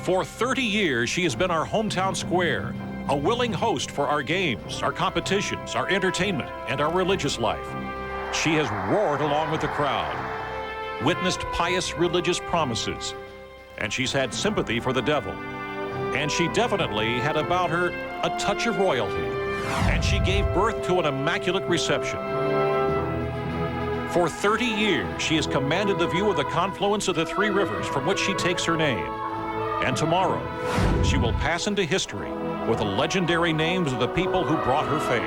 For 30 years, she has been our hometown square, a willing host for our games, our competitions, our entertainment, and our religious life. She has roared along with the crowd, witnessed pious religious promises, and she's had sympathy for the devil. And she definitely had about her a touch of royalty, and she gave birth to an immaculate reception. For 30 years, she has commanded the view of the confluence of the three rivers from which she takes her name. And tomorrow, she will pass into history with the legendary names of the people who brought her fame.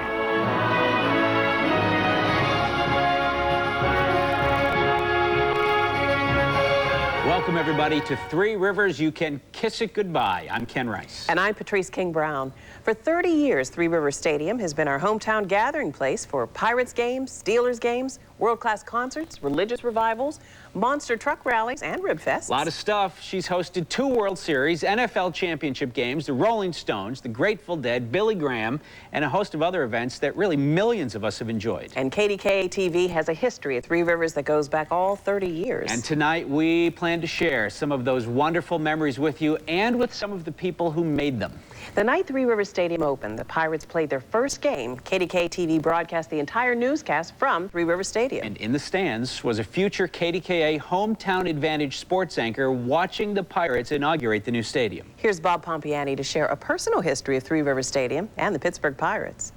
Welcome, everybody, to Three Rivers You Can Kiss It Goodbye. I'm Ken Rice. And I'm Patrice King-Brown. For 30 years, Three Rivers Stadium has been our hometown gathering place for Pirates games, Steelers games, world-class concerts, religious revivals, monster truck rallies, and rib fests. A lot of stuff. She's hosted 2 World Series, NFL championship games, the Rolling Stones, the Grateful Dead, Billy Graham, and a host of other events that really millions of us have enjoyed. And KDKA-TV has a history at Three Rivers that goes back all 30 years. And tonight we plan to share some of those wonderful memories with you and with some of the people who made them. The night Three Rivers Stadium opened, the Pirates played their first game. KDKA-TV broadcast the entire newscast from Three Rivers Stadium. And in the stands was a future KDKA Hometown Advantage sports anchor watching the Pirates inaugurate the new stadium. Here's Bob Pompiani to share a personal history of Three Rivers Stadium and the Pittsburgh Pirates.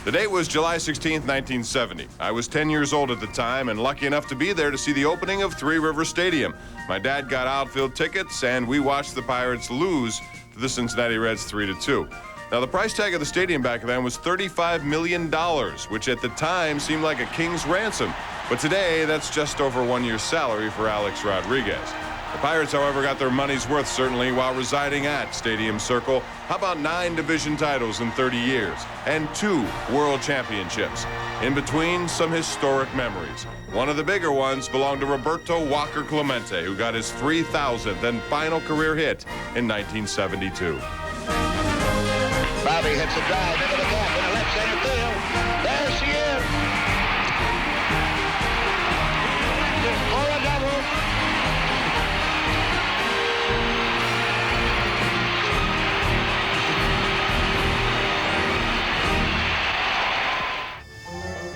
The date was July 16, 1970. I was 10 years old at the time and lucky enough to be there to see the opening of Three Rivers Stadium. My dad got outfield tickets and we watched the Pirates lose to the Cincinnati Reds 3-2. Now, the price tag of the stadium back then was $35 million, which at the time seemed like a king's ransom. But today, that's just over 1 year's salary for Alex Rodriguez. The Pirates, however, got their money's worth, certainly, while residing at Stadium Circle. How about 9 division titles in 30 years and 2 world championships? In between, some historic memories. One of the bigger ones belonged to Roberto Walker Clemente, who got his 3,000th and final career hit in 1972. Bobby hits a drive into the gap in the left center field. There she is. For a double.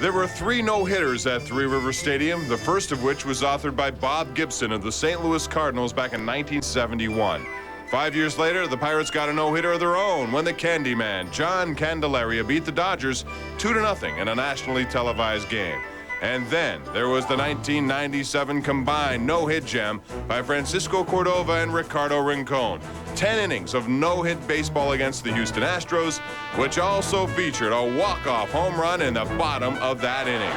There were 3 no-hitters at Three Rivers Stadium, the first of which was authored by Bob Gibson of the St. Louis Cardinals back in 1971. 5 years later, the Pirates got a no-hitter of their own when the Candyman, John Candelaria, beat the Dodgers 2-0 in a nationally televised game. And then there was the 1997 combined no-hit gem by Francisco Cordova and Ricardo Rincon. 10 innings of no-hit baseball against the Houston Astros, which also featured a walk-off home run in the bottom of that inning.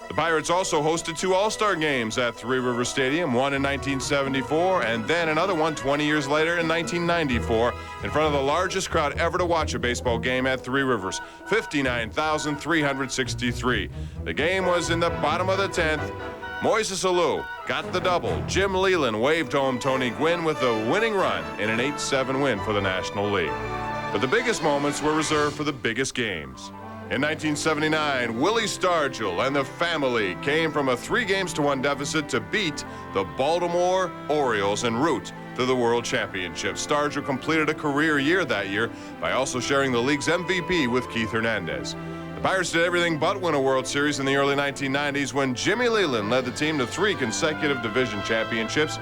The Pirates also hosted 2 All-Star games at Three Rivers Stadium, one in 1974 and then another one 20 years later in 1994 in front of the largest crowd ever to watch a baseball game at Three Rivers, 59,363. The game was in the bottom of the 10th. Moises Alou got the double. Jim Leland waved home Tony Gwynn with a winning run in an 8-7 win for the National League. But the biggest moments were reserved for the biggest games. In 1979, Willie Stargell and the family came from a 3-1 deficit to beat the Baltimore Orioles en route to the World Championship. Stargell completed a career year that year by also sharing the league's MVP with Keith Hernandez. The Pirates did everything but win a World Series in the early 1990s when Jimmy Leland led the team to 3 consecutive division championships.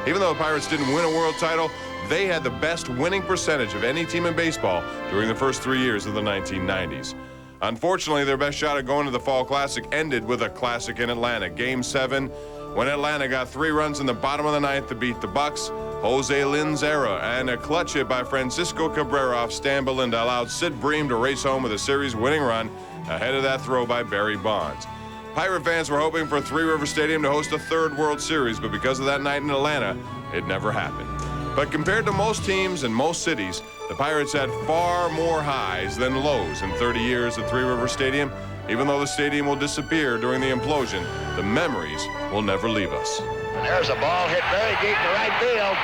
Even though the Pirates didn't win a world title, they had the best winning percentage of any team in baseball during the first 3 years of the 1990s. Unfortunately, their best shot at going to the Fall Classic ended with a classic in Atlanta, Game 7, when Atlanta got 3 runs in the bottom of the 9th to beat the Bucks. Jose Linzera and a clutch hit by Francisco Cabrera off Stan Belinda allowed Sid Bream to race home with a series-winning run ahead of that throw by Barry Bonds. Pirate fans were hoping for Three Rivers Stadium to host a 3rd World Series, but because of that night in Atlanta, it never happened. But compared to most teams in most cities, the Pirates had far more highs than lows in 30 years at Three Rivers Stadium. Even though the stadium will disappear during the implosion, the memories will never leave us. And there's a ball hit very deep to right field.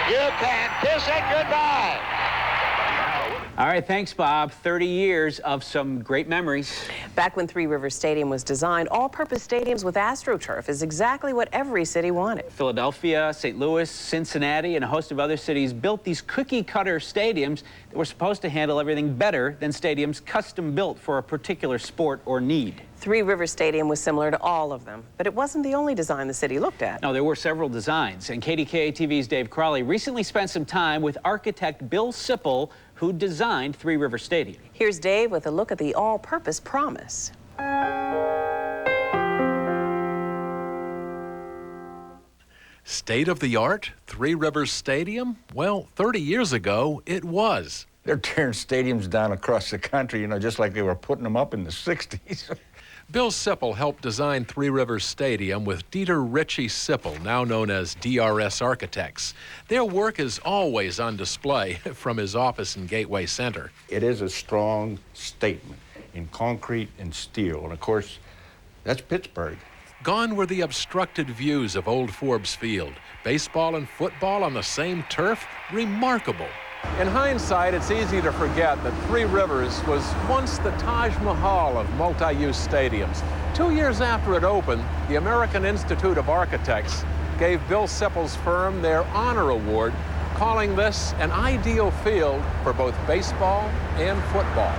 You can kiss it goodbye. All right, thanks, Bob. 30 years of some great memories. Back when Three Rivers Stadium was designed, all-purpose stadiums with AstroTurf is exactly what every city wanted. Philadelphia, St. Louis, Cincinnati, and a host of other cities built these cookie-cutter stadiums that were supposed to handle everything better than stadiums custom-built for a particular sport or need. Three Rivers Stadium was similar to all of them, but it wasn't the only design the city looked at. No, there were several designs, and KDKA-TV's Dave Crawley recently spent some time with architect Bill Sipple, who designed Three Rivers Stadium. Here's Dave with a look at the all-purpose promise. State-of-the-art Three Rivers Stadium? Well, 30 years ago, it was. They're tearing stadiums down across the country, you know, just like they were putting them up in the 60s. Bill Sipple helped design Three Rivers Stadium with Dieter Ritchie Sipple, now known as DRS Architects. Their work is always on display from his office in Gateway Center. It is a strong statement in concrete and steel, and of course, that's Pittsburgh. Gone were the obstructed views of Old Forbes Field. Baseball and football on the same turf? Remarkable. In hindsight, it's easy to forget that Three Rivers was once the Taj Mahal of multi-use stadiums. 2 years after it opened, the American Institute of Architects gave Bill Sipple's firm their honor award, calling this an ideal field for both baseball and football.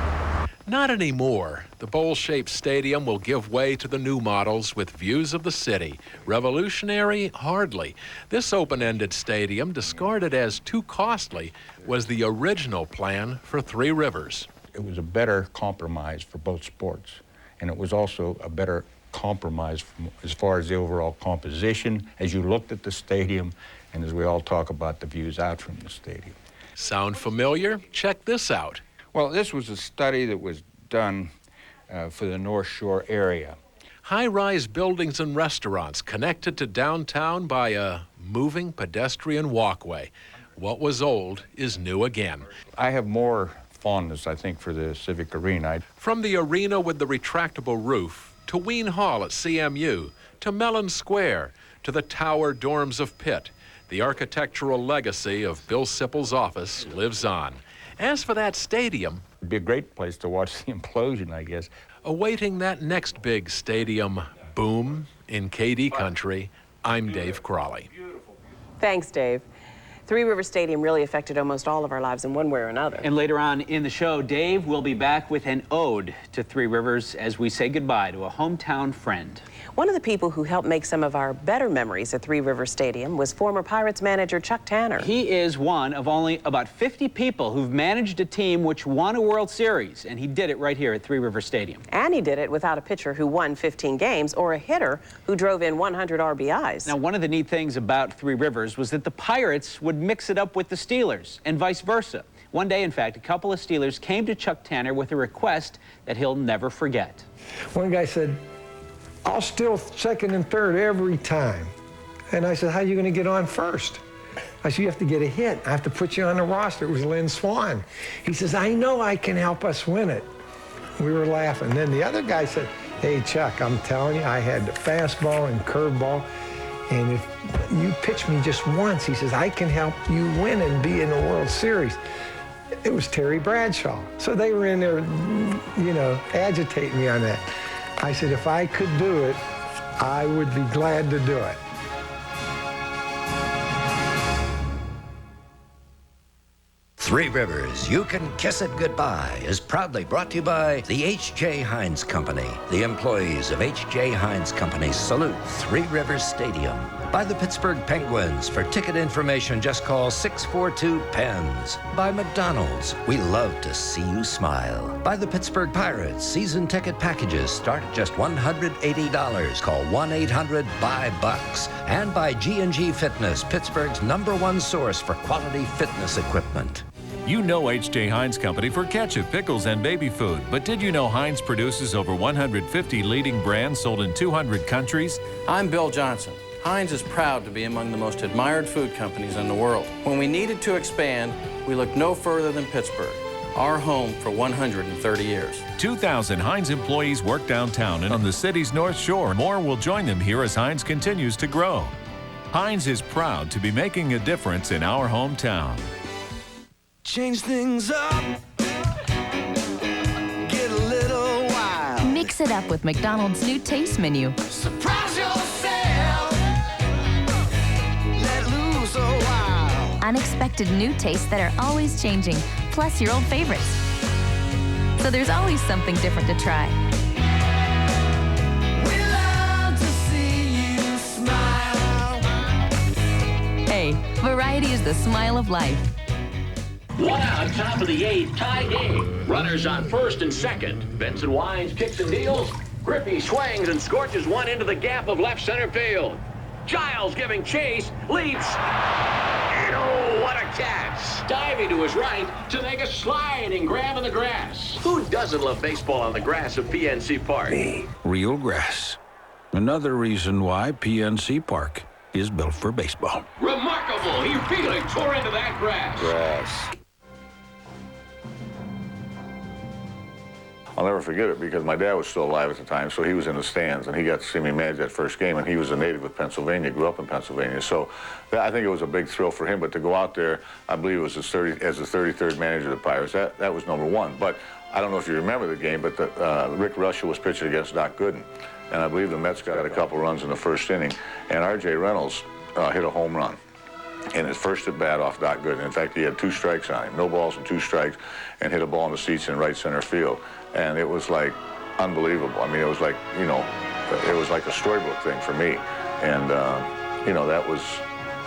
Not anymore. The bowl-shaped stadium will give way to the new models with views of the city. Revolutionary? Hardly. This open-ended stadium, discarded as too costly, was the original plan for Three Rivers. It was a better compromise for both sports, and it was also a better compromise as far as the overall composition, as you looked at the stadium, and as we all talk about the views out from the stadium. Sound familiar? Check this out. Well, this was a study that was done for the North Shore area. High-rise buildings and restaurants connected to downtown by a moving pedestrian walkway. What was old is new again. I have more fondness, I think, for the Civic Arena. From the arena with the retractable roof, to Ween Hall at CMU, to Mellon Square, to the tower dorms of Pitt, the architectural legacy of Bill Sipple's office lives on. As for that stadium, It'd be a great place to watch the implosion, I guess. awaiting that next big stadium boom in KD country, I'm Dave Crawley. Thanks, Dave. Three Rivers Stadium really affected almost all of our lives in one way or another. And later on in the show, Dave will be back with an ode to Three Rivers as we say goodbye to a hometown friend. One of the people who helped make some of our better memories at Three Rivers Stadium was former Pirates manager Chuck Tanner. He is one of only about 50 people who've managed a team which won a World Series, and he did it right here at Three Rivers Stadium. And he did it without a pitcher who won 15 games or a hitter who drove in 100 RBIs. Now, one of the neat things about Three Rivers was that the Pirates would mix it up with the Steelers and vice versa. One day, in fact, a couple of Steelers came to Chuck Tanner with a request that he'll never forget. One guy said, "I'll steal second and third every time." And I said, "How are you going to get on first?" I said, "You have to get a hit. I have to put you on the roster." It was Lynn Swan. He says, "I know I can help us win it." We were laughing. Then the other guy said, "Hey, Chuck, I'm telling you, I had the fastball and curveball, and if you pitch me just once," he says, "I can help you win and be in the World Series." It was Terry Bradshaw. So they were in there, you know, agitating me on that. I said, if I could do it, I would be glad to do it. Three Rivers, You Can Kiss It Goodbye is proudly brought to you by the H.J. Heinz Company. The employees of H.J. Heinz Company salute Three Rivers Stadium. By the Pittsburgh Penguins. For ticket information, just call 642-PENS. By McDonald's. We love to see you smile. By the Pittsburgh Pirates. Season ticket packages start at just $180. Call 1-800-BUY-BUCKS. And by G&G Fitness, Pittsburgh's #1 source for quality fitness equipment. You know H.J. Heinz Company for ketchup, pickles, and baby food. But did you know Heinz produces over 150 leading brands sold in 200 countries? I'm Bill Johnson. Heinz is proud to be among the most admired food companies in the world. When we needed to expand, we looked no further than Pittsburgh, our home for 130 years. 2,000 Heinz employees work downtown and on the city's North Shore. More will join them here as Heinz continues to grow. Heinz is proud to be making a difference in our hometown. Change things up. Get a little wild. Mix it up with McDonald's new taste menu. Surprise yourself. Let loose a while. Unexpected new tastes that are always changing, plus your old favorites. So there's always something different to try. We love to see you smile. Hey, variety is the smile of life. One out, top of the 8th, tie game. Runners on first and second. Benson winds, kicks and deals. Griffey swings and scorches one into the gap of left center field. Giles giving chase, leaps. Oh, what a catch. Diving to his right to make a sliding grab in the grass. Who doesn't love baseball on the grass of PNC Park? Real grass. Another reason why PNC Park is built for baseball. Remarkable. He really tore into that grass. Grass. I'll never forget it because my dad was still alive at the time, so he was in the stands, and he got to see me manage that first game, and he was a native of Pennsylvania, grew up in Pennsylvania. So I think it was a big thrill for him, but to go out there, I believe it was as the 33rd manager of the Pirates, that was number one. But I don't know if you remember the game, but Rick Russell was pitching against Doc Gooden, and I believe the Mets got a couple runs in the first inning, and R.J. Reynolds hit a home run in his first at bat off Doc Gooden. In fact, he had 2 strikes on him, no balls and 2 strikes, and hit a ball in the seats in right center field. And it was like unbelievable. I mean, it was like, you know, it was like a storybook thing for me. And, you know, that was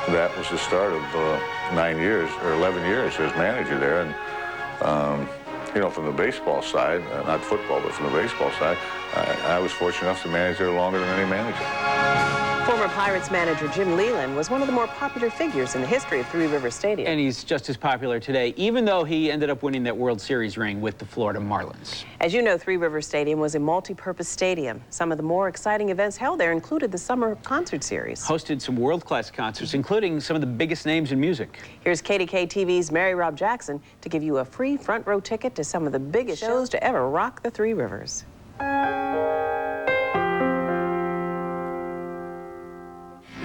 the start of 9 years or 11 years as manager there. And, you know, from the baseball side, not football, but from the baseball side, I was fortunate enough to manage there longer than any manager. Former Pirates manager Jim Leland was one of the more popular figures in the history of Three Rivers Stadium. And he's just as popular today, even though he ended up winning that World Series ring with the Florida Marlins. As you know, Three Rivers Stadium was a multi-purpose stadium. Some of the more exciting events held there included the summer concert series. Hosted some world-class concerts, including some of the biggest names in music. Here's KDK TV's Mary Rob Jackson to give you a free front row ticket to some of the biggest shows to ever rock the Three Rivers.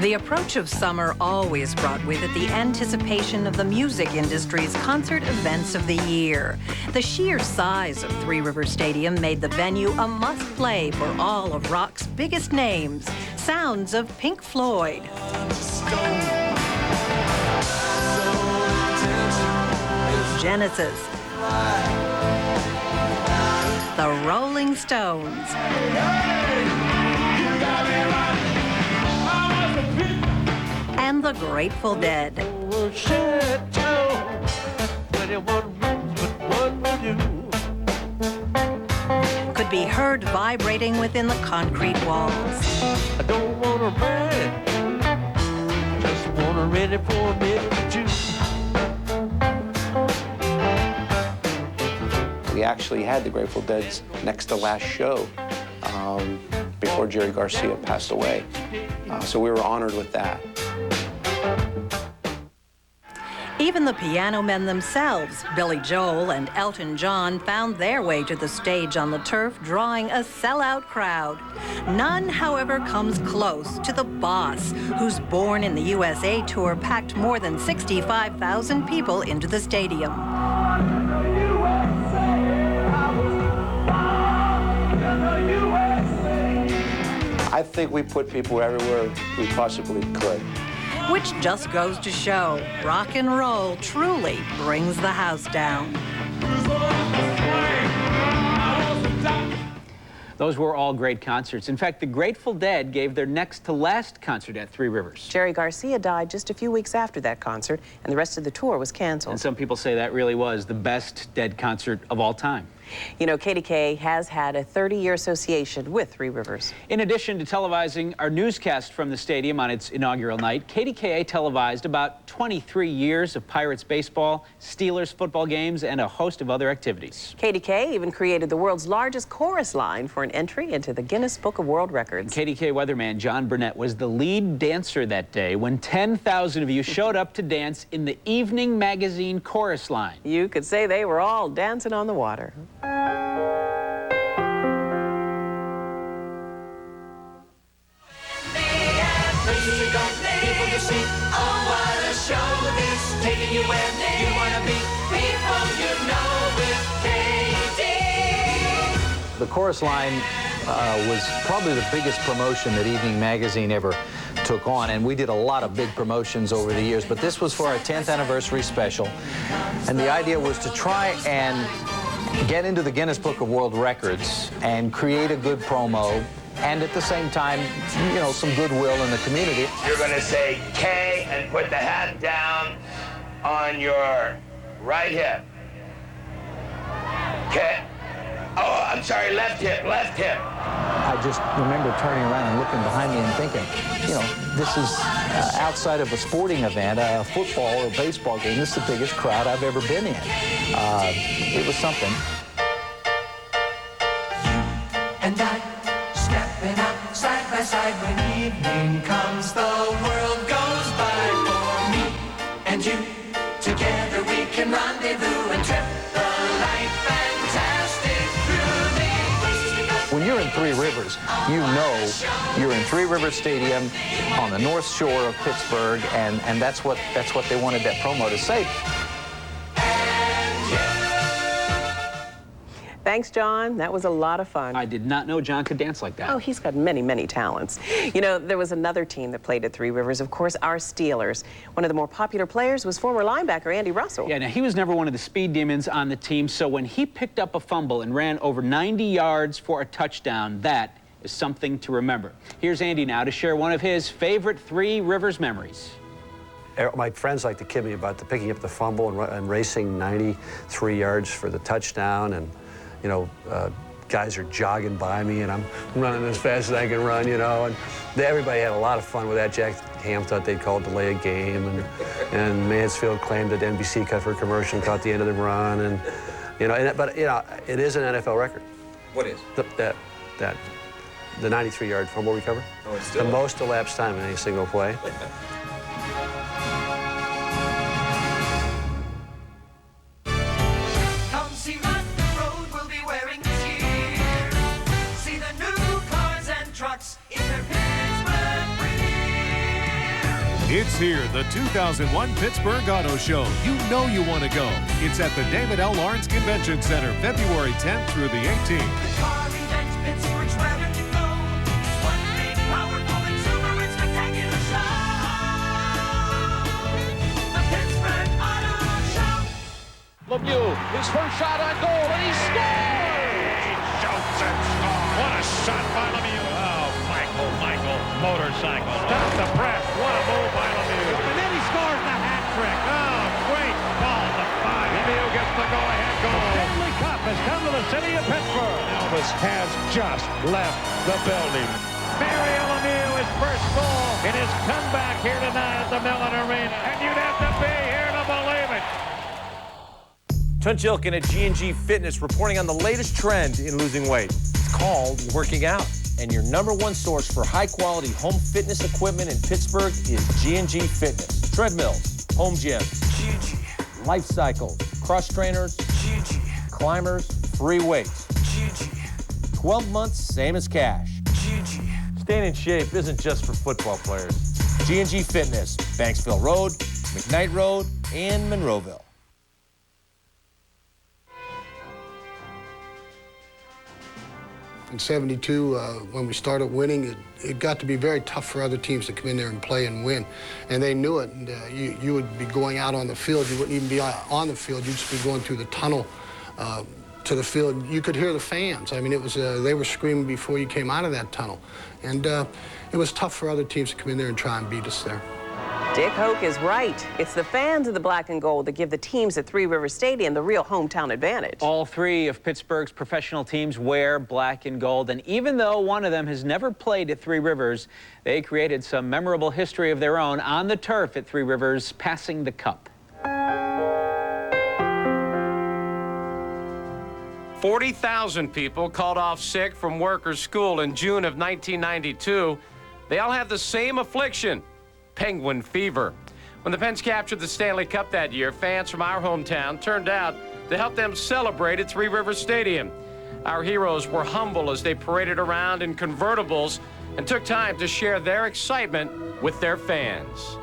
The approach of summer always brought with it the anticipation of the music industry's concert events of the year. The sheer size of Three Rivers Stadium made the venue a must-play for all of rock's biggest names. Sounds of Pink Floyd, Genesis, the Rolling Stones, and the Grateful Dead. Could be heard vibrating within the concrete walls. I don't want to ride, just want to ready for a minute or two. We actually had the Grateful Dead's next to last show before Jerry Garcia passed away. So we were honored with that. Even the piano men themselves, Billy Joel and Elton John, found their way to the stage on the turf, drawing a sellout crowd. None, however, comes close to the Boss, whose Born in the USA tour packed more than 65,000 people into the stadium. I think we put people everywhere we possibly could. Which just goes to show, rock and roll truly brings the house down. Those were all great concerts. In fact, the Grateful Dead gave their next to last concert at Three Rivers. Jerry Garcia died just a few weeks after that concert, and the rest of the tour was canceled. And some people say that really was the best Dead concert of all time. You know, KDK has had a 30-year association with Three Rivers. In addition to televising our newscast from the stadium on its inaugural night, KDKA televised about 23 years of Pirates baseball, Steelers football games, and a host of other activities. KDK even created the world's largest chorus line for an entry into the Guinness Book of World Records. KDK weatherman John Burnett was the lead dancer that day when 10,000 of you showed up to dance in the Evening Magazine chorus line. You could say they were all dancing on the water. taking you where you want to be. People you know with KD. The chorus line was probably the biggest promotion that Evening Magazine ever took on, and we did a lot of big promotions over the years, but this was for our 10th anniversary special, and the idea was to try and get into the Guinness Book of World Records and create a good promo, and at the same time, you know, some goodwill in the community. You're going to say K and put the hat down on your right hip. K. Oh, I'm sorry, left hip, left hip. I just remember turning around and looking behind me and thinking, you know, this is outside of a sporting event, a football or baseball game, this is the biggest crowd I've ever been in. It was something. And I, stepping out side by side when evening comes, the world goes by for me and you. Together we can rendezvous and trip the light fantastic through the places we go. When you're in Three Rivers, you know you're in Three Rivers Stadium on the North Shore of Pittsburgh, and that's what they wanted that promo to say. Thanks, John. That was a lot of fun. I did not know John could dance like that. Oh, he's got many, many talents. You know, there was another team that played at Three Rivers, of course, our Steelers. One of the more popular players was former linebacker Andy Russell. Yeah, now he was never one of the speed demons on the team, so when he picked up a fumble and ran over 90 yards for a touchdown, that is something to remember. Here's Andy now to share one of his favorite Three Rivers memories. My friends like to kid me about picking up the fumble and racing 93 yards for the touchdown, and you know, guys are jogging by me, and I'm running as fast as I can run, you know, and everybody had a lot of fun with that. Jack Ham thought they'd called delay a game, and Mansfield claimed that NBC cut for a commercial and caught the end of the run, and you know, but you know, it is an NFL record. What is? The 93-yard fumble recovery. Oh, it's still the most elapsed time in any single play. It's here, the 2001 Pittsburgh Auto Show. You know you want to go. It's at the David L. Lawrence Convention Center, February 10th through the 18th. Lemieux, his first shot on goal, and he scores! He shoots and scores. What a shot by Lemieux. Oh, Michael, motorcycle. Stop the press. What a move by Lemieux. And then he scores the hat trick. Oh, great ball to five. Lemieux gets the go-ahead goal. The Stanley Cup has come to the city of Pittsburgh. Elvis has just left the building. Mario Lemieux, his first goal in his comeback here tonight at the Mellon Arena. And you'd have to be here to believe it. Trent Jilkin at G&G Fitness reporting on the latest trend in losing weight. It's called working out. And your #1 source for high-quality home fitness equipment in Pittsburgh is G&G Fitness. Treadmills, home gyms, G&G. Life cycles, cross trainers, G&G. Climbers, free weights, G&G. 12 months, same as cash. G&G. Staying in shape isn't just for football players. G&G Fitness, Banksville Road, McKnight Road, and Monroeville. In '72, when we started winning, it got to be very tough for other teams to come in there and play and win. And they knew it. And you would be going out on the field. You wouldn't even be on the field. You'd just be going through the tunnel to the field. You could hear the fans. I mean, it was they were screaming before you came out of that tunnel. And it was tough for other teams to come in there and try and beat us there. Dick Hoke is right. It's the fans of the black and gold that give the teams at Three Rivers Stadium the real hometown advantage. All three of Pittsburgh's professional teams wear black and gold, and even though one of them has never played at Three Rivers, they created some memorable history of their own on the turf at Three Rivers, passing the cup. 40,000 people called off sick from work or school in June of 1992. They all have the same affliction. Penguin fever. When the Pens captured the Stanley Cup that year, fans from our hometown turned out to help them celebrate at Three Rivers Stadium. Our heroes were humble as they paraded around in convertibles and took time to share their excitement with their fans.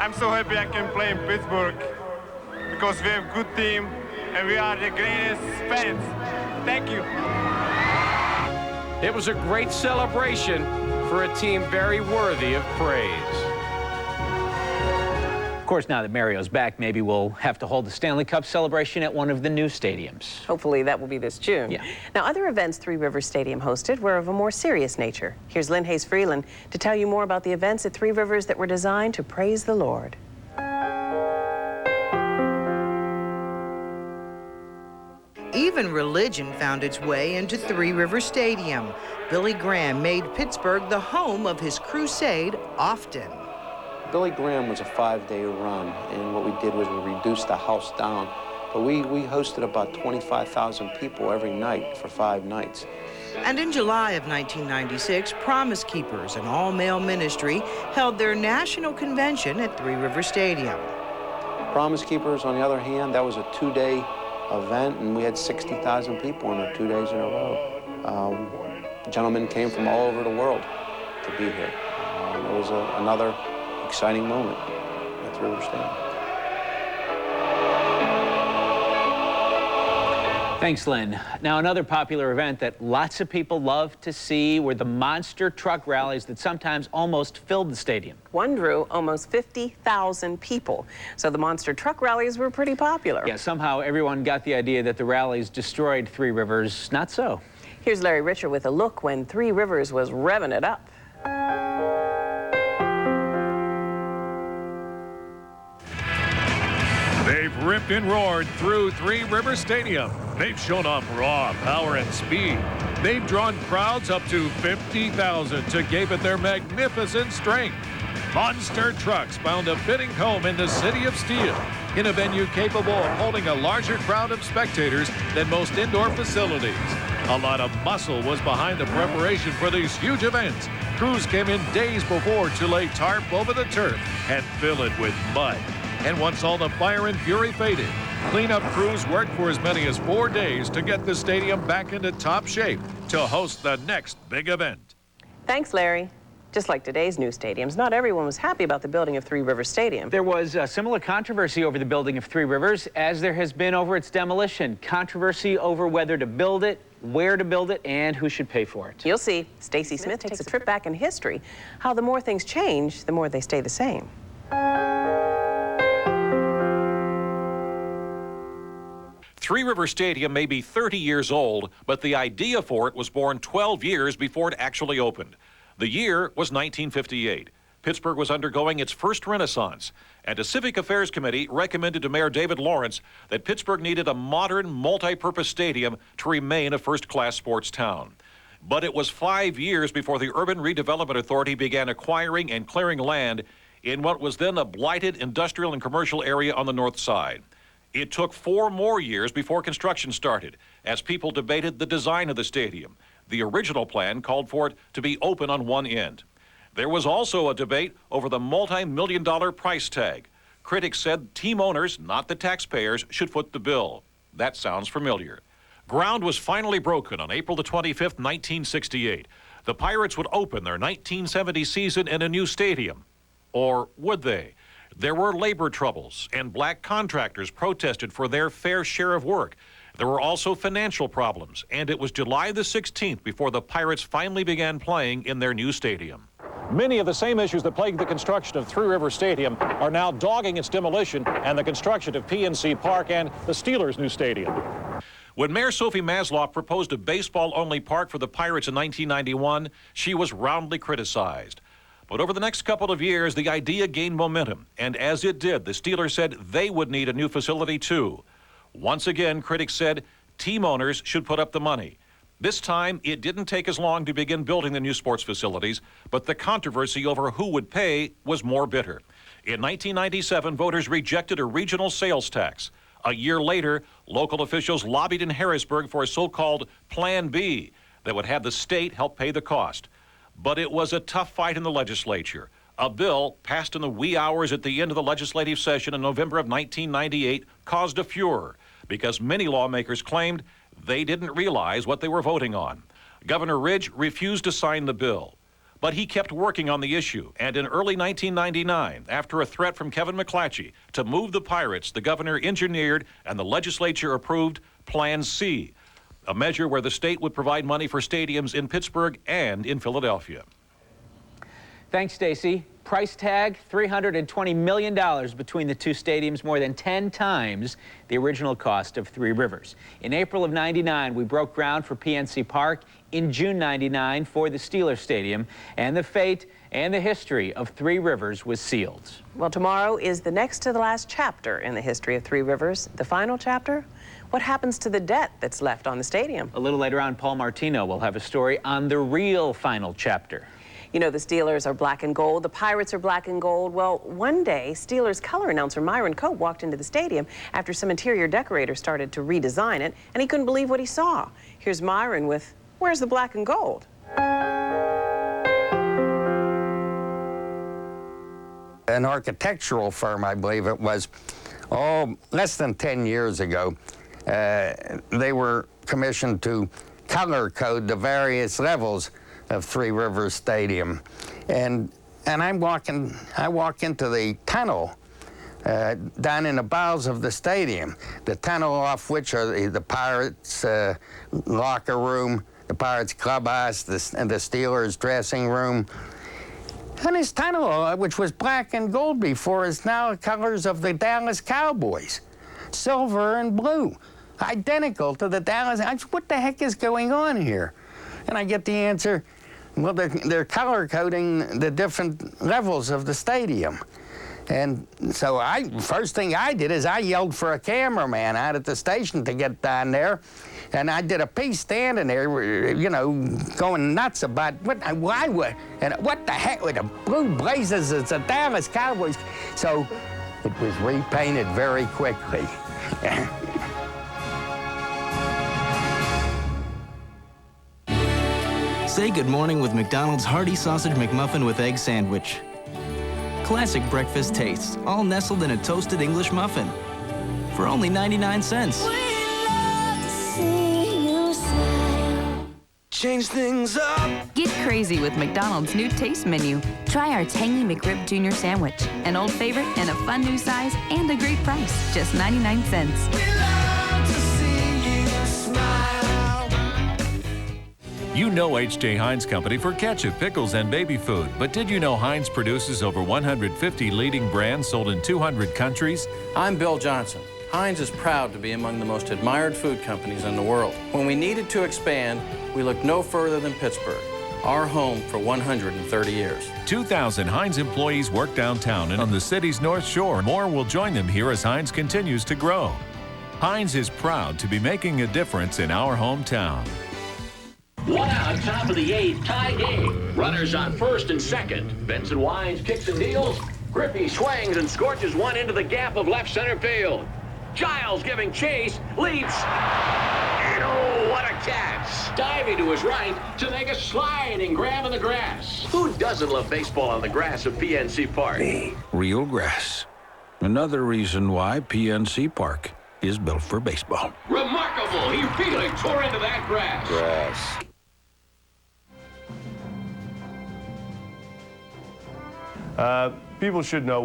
I'm so happy I can play in Pittsburgh because we have a good team and we are the greatest fans. Thank you. It was a great celebration for a team very worthy of praise. Of course, now that Mario's back, maybe we'll have to hold the Stanley Cup celebration at one of the new stadiums. Hopefully that will be this June. Yeah. Now, other events Three Rivers Stadium hosted were of a more serious nature. Here's Lynn Hayes Freeland to tell you more about the events at Three Rivers that were designed to praise the Lord. Even religion found its way into Three Rivers Stadium. Billy Graham made Pittsburgh the home of his crusade often. Billy Graham was a 5-day run, and what we did was we reduced the house down. But we hosted about 25,000 people every night for 5 nights. And in July of 1996, Promise Keepers, an all-male ministry, held their national convention at Three Rivers Stadium. Promise Keepers, on the other hand, that was a 2-day event, and we had 60,000 people in there 2 days in a row. Gentlemen came from all over the world to be here. It was another exciting moment at Three Rivers Stadium. Thanks, Lynn. Now, another popular event that lots of people love to see were the monster truck rallies that sometimes almost filled the stadium. One drew almost 50,000 people, so the monster truck rallies were pretty popular. Yeah, somehow everyone got the idea that the rallies destroyed Three Rivers. Not so. Here's Larry Richer with a look when Three Rivers was revving it up. They've ripped and roared through Three Rivers Stadium. They've shown off raw power and speed. They've drawn crowds up to 50,000 to gape at their magnificent strength. Monster trucks found a fitting home in the City of Steel, in a venue capable of holding a larger crowd of spectators than most indoor facilities. A lot of muscle was behind the preparation for these huge events. Crews came in days before to lay tarp over the turf and fill it with mud. And once all the fire and fury faded, cleanup crews worked for as many as 4 days to get the stadium back into top shape to host the next big event. Thanks, Larry. Just like today's new stadiums, not everyone was happy about the building of Three Rivers Stadium. There was a similar controversy over the building of Three Rivers as there has been over its demolition. Controversy over whether to build it, where to build it, and who should pay for it. You'll see. Stacey Smith takes a trip back in history, how the more things change, the more they stay the same. Three Rivers Stadium may be 30 years old, but the idea for it was born 12 years before it actually opened. The year was 1958. Pittsburgh was undergoing its first renaissance, and a Civic Affairs Committee recommended to Mayor David Lawrence that Pittsburgh needed a modern, multi-purpose stadium to remain a first-class sports town. But it was 5 years before the Urban Redevelopment Authority began acquiring and clearing land in what was then a blighted industrial and commercial area on the north side. It took 4 more years before construction started, as people debated the design of the stadium. The original plan called for it to be open on one end. There was also a debate over the multi-million-dollar price tag. Critics said team owners, not the taxpayers, should foot the bill. That sounds familiar. Ground was finally broken on April the 25th, 1968. The Pirates would open their 1970 season in a new stadium. Or would they? There were labor troubles, and black contractors protested for their fair share of work. There were also financial problems, and it was July the 16th before the Pirates finally began playing in their new stadium. Many of the same issues that plagued the construction of Three Rivers Stadium are now dogging its demolition and the construction of PNC Park and the Steelers' new stadium. When Mayor Sophie Masloff proposed a baseball-only park for the Pirates in 1991, she was roundly criticized. But over the next couple of years, the idea gained momentum, and as it did, the Steelers said they would need a new facility too. Once again, critics said team owners should put up the money. This time, it didn't take as long to begin building the new sports facilities, but the controversy over who would pay was more bitter. In 1997, voters rejected a regional sales tax. A year later, local officials lobbied in Harrisburg for a so-called Plan B that would have the state help pay the cost. But it was a tough fight in the legislature. A bill passed in the wee hours at the end of the legislative session in November of 1998 caused a furor because many lawmakers claimed they didn't realize what they were voting on. Governor Ridge refused to sign the bill. But he kept working on the issue, and in early 1999, after a threat from Kevin McClatchy to move the Pirates, the governor engineered and the legislature approved Plan C, a measure where the state would provide money for stadiums in Pittsburgh and in Philadelphia. Thanks, Stacy. Price tag, $320 million between the two stadiums, more than 10 times the original cost of Three Rivers. In April of '99, we broke ground for PNC Park. In June '99 for the Steelers Stadium, and the fate and the history of Three Rivers was sealed. Well, tomorrow is the next to the last chapter in the history of Three Rivers. The final chapter? What happens to the debt that's left on the stadium? A little later on, Paul Martino will have a story on the real final chapter. You know, the Steelers are black and gold, the Pirates are black and gold. Well, one day, Steelers color announcer Myron Cope walked into the stadium after some interior decorators started to redesign it, and he couldn't believe what he saw. Here's Myron with "Where's the black and gold?" An architectural firm, I believe it was, less than 10 years ago, they were commissioned to color code the various levels of Three Rivers Stadium. And I walk into the tunnel down in the bowels of the stadium, the tunnel off which are the Pirates' locker room, the Pirates clubhouse, and the Steelers dressing room. And this tunnel, which was black and gold before, is now the colors of the Dallas Cowboys, silver and blue, identical to the Dallas. What the heck is going on here? And I get the answer, well, they're color coding the different levels of the stadium. And so first thing I did is I yelled for a cameraman out at the station to get down there. And I did a piece standing there, you know, going nuts about what the heck with the blue blazers, it's the Dallas Cowboys. So it was repainted very quickly. Say good morning with McDonald's Hearty Sausage McMuffin with Egg Sandwich. Classic breakfast tastes, all nestled in a toasted English muffin. For only 99 cents. Change things up. Get crazy with McDonald's new taste menu. Try our tangy McRib Jr. sandwich, an old favorite and a fun new size and a great price, just 99 cents. We love to see you smile. You know H.J. Heinz Company for ketchup, pickles, and baby food. But did you know Heinz produces over 150 leading brands sold in 200 countries? I'm Bill Johnson. Heinz is proud to be among the most admired food companies in the world. When we needed to expand, we looked no further than Pittsburgh, our home for 130 years. 2,000 Heinz employees work downtown and on the city's North Shore. More will join them here as Heinz continues to grow. Heinz is proud to be making a difference in our hometown. One out, top of the eighth, tie game. Runners on first and second. Benson Wines kicks and deals. Griffey swings and scorches one into the gap of left center field. Giles giving chase, leaps. Oh, what a catch. Diving to his right to make a sliding grab in the grass. Who doesn't love baseball on the grass of PNC Park? Real grass. Another reason why PNC Park is built for baseball. Remarkable. He really tore into that grass. Grass. People should know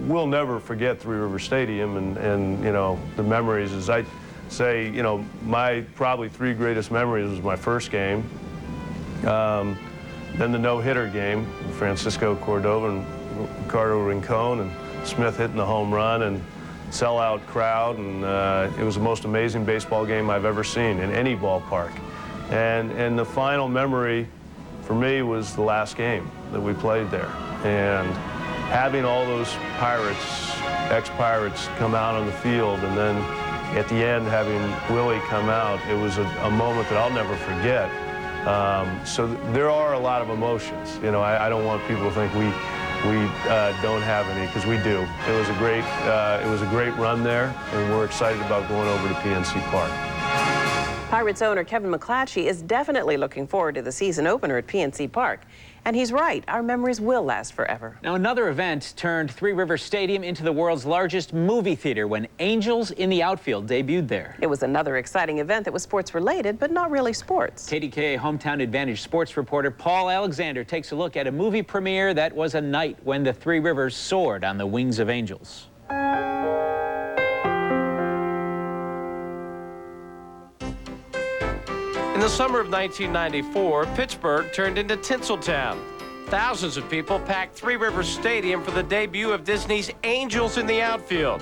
we'll never forget Three River Stadium and you know, the memories. As I say, you know, my probably three greatest memories was my first game, then the no-hitter game, Francisco Cordova and Ricardo Rincon, and Smith hitting the home run, and sellout crowd, and it was the most amazing baseball game I've ever seen in any ballpark. And the final memory for me was the last game that we played there. And having all those Pirates, ex-Pirates, come out on the field, and then at the end having Willie come out, it was a moment that I'll never forget. So there are a lot of emotions. You know, I don't want people to think we don't have any, because we do. It was a great run there, and we're excited about going over to PNC Park. Pirates owner Kevin McClatchy is definitely looking forward to the season opener at PNC Park. And he's right, our memories will last forever. Now, another event turned Three Rivers Stadium into the world's largest movie theater when Angels in the Outfield debuted there. It was another exciting event that was sports-related, but not really sports. KDKA Hometown Advantage sports reporter Paul Alexander takes a look at a movie premiere that was a night when the Three Rivers soared on the wings of angels. In the summer of 1994, Pittsburgh turned into Tinseltown. Thousands of people packed Three Rivers Stadium for the debut of Disney's Angels in the Outfield.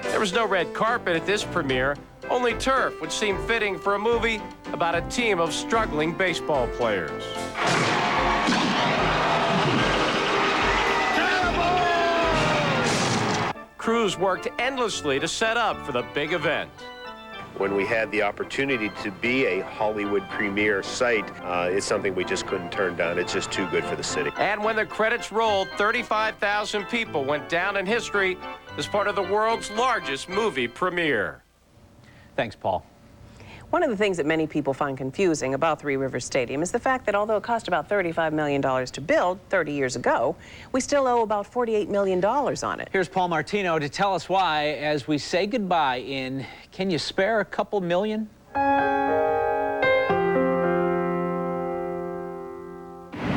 There was no red carpet at this premiere, only turf, which seemed fitting for a movie about a team of struggling baseball players. Crews worked endlessly to set up for the big event. When we had the opportunity to be a Hollywood premiere site, it's something we just couldn't turn down. It's just too good for the city. And when the credits rolled, 35,000 people went down in history as part of the world's largest movie premiere. Thanks, Paul. One of the things that many people find confusing about Three Rivers Stadium is the fact that although it cost about $35 million to build 30 years ago, we still owe about $48 million on it. Here's Paul Martino to tell us why as we say goodbye in Can You Spare a Couple Million?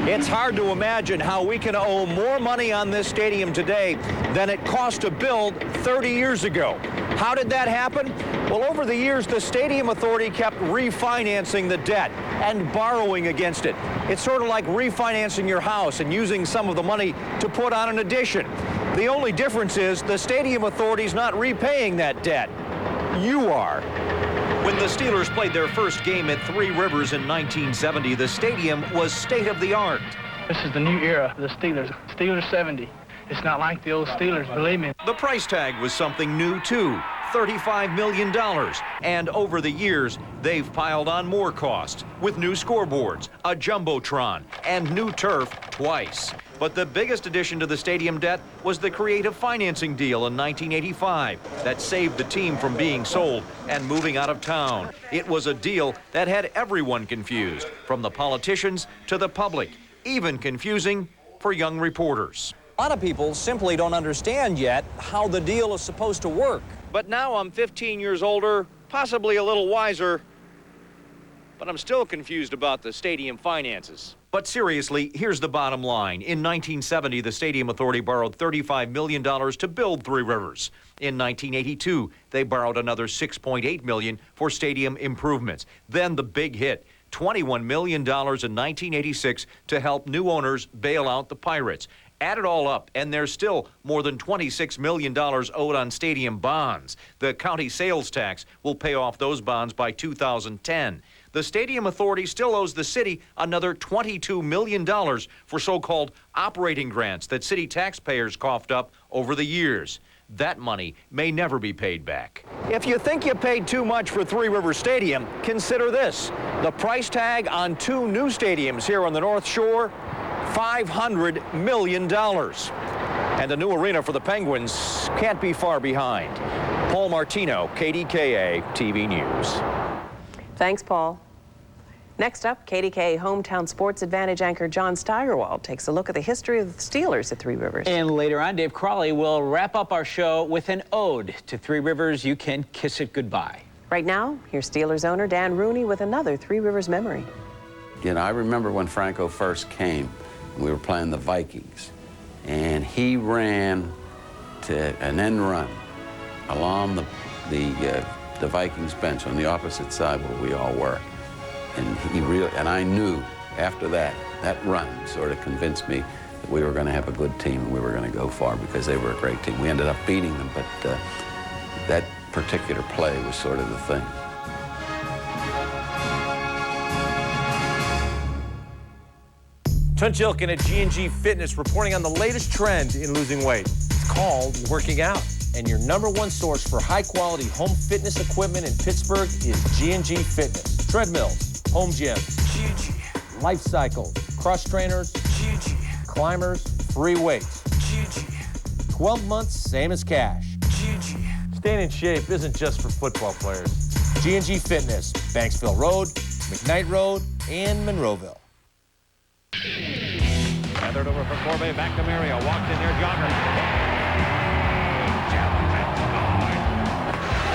It's hard to imagine how we can owe more money on this stadium today than it cost to build 30 years ago. How did that happen? Well, over the years, the Stadium Authority kept refinancing the debt and borrowing against it. It's sort of like refinancing your house and using some of the money to put on an addition. The only difference is the Stadium Authority's not repaying that debt. You are. When the Steelers played their first game at Three Rivers in 1970, the stadium was state-of-the-art. This is the new era of the Steelers. Steelers 70. It's not like the old Steelers, believe me. The price tag was something new, too. $35 million. And over the years, they've piled on more costs with new scoreboards, a jumbotron, and new turf twice. But the biggest addition to the stadium debt was the creative financing deal in 1985 that saved the team from being sold and moving out of town. It was a deal that had everyone confused, from the politicians to the public, even confusing for young reporters. A lot of people simply don't understand yet how the deal is supposed to work. But now I'm 15 years older, possibly a little wiser, but I'm still confused about the stadium finances. But seriously, here's the bottom line. In 1970, the Stadium Authority borrowed $35 million to build Three Rivers. In 1982, they borrowed another $6.8 million for stadium improvements. Then the big hit, $21 million in 1986 to help new owners bail out the Pirates. Add it all up, and there's still more than $26 million owed on stadium bonds. The county sales tax will pay off those bonds by 2010. The Stadium Authority still owes the city another $22 million for so-called operating grants that city taxpayers coughed up over the years. That money may never be paid back. If you think you paid too much for Three Rivers Stadium, consider this. The price tag on two new stadiums here on the North Shore, $500 million. And a new arena for the Penguins can't be far behind. Paul Martino, KDKA TV News. Thanks, Paul. Next up, KDKA Hometown Sports Advantage anchor John Steigerwald takes a look at the history of the Steelers at Three Rivers. And later on, Dave Crawley will wrap up our show with an ode to Three Rivers. You can kiss it goodbye. Right now, here's Steelers owner Dan Rooney with another Three Rivers memory. You know, I remember when Franco first came, we were playing the Vikings, and he ran to an end run along the Vikings bench on the opposite side where we all were. And I knew after that run sort of convinced me that we were going to have a good team and we were going to go far because they were a great team. We ended up beating them, but that particular play was sort of the thing. Trent Jilkin at G&G Fitness reporting on the latest trend in losing weight. It's called working out. And your #1 source for high-quality home fitness equipment in Pittsburgh is G&G Fitness. Treadmills, home gyms, G&G. Life cycles, cross trainers, G&G. Climbers, free weights, G&G. 12 months, same as cash. G&G. Staying in shape isn't just for football players. G&G Fitness, Banksville Road, McKnight Road, and Monroeville. Gathered over for Corbet, back to Mario, walked in there, Jogger.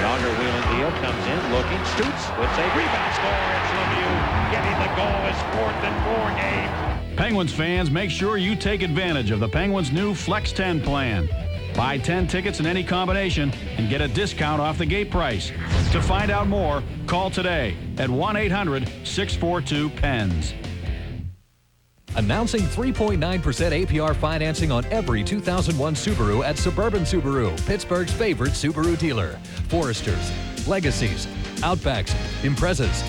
Jogger wheeling deal, comes in, looking, shoots, with a rebound, scores, Lemieux getting the goal, is 4th and 4 game. Penguins fans, make sure you take advantage of the Penguins' new Flex 10 plan. Buy 10 tickets in any combination and get a discount off the gate price. To find out more, call today at 1-800-642-PENS. Announcing 3.9% APR financing on every 2001 Subaru at Suburban Subaru, Pittsburgh's favorite Subaru dealer. Foresters, Legacies, Outbacks, Imprezas.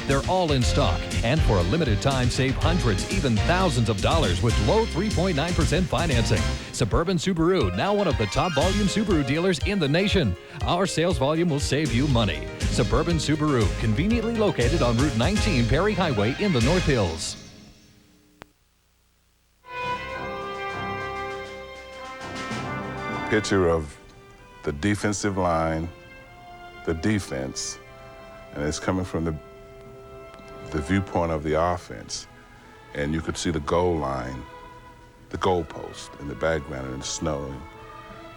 They're all in stock, and for a limited time, save hundreds, even thousands of dollars with low 3.9% financing. Suburban Subaru, now one of the top volume Subaru dealers in the nation. Our sales volume will save you money. Suburban Subaru, conveniently located on Route 19 Perry Highway in the North Hills. Picture of the defensive line, the defense, and it's coming from the viewpoint of the offense. And you could see the goal line, the goal post in the background, and it's snowing.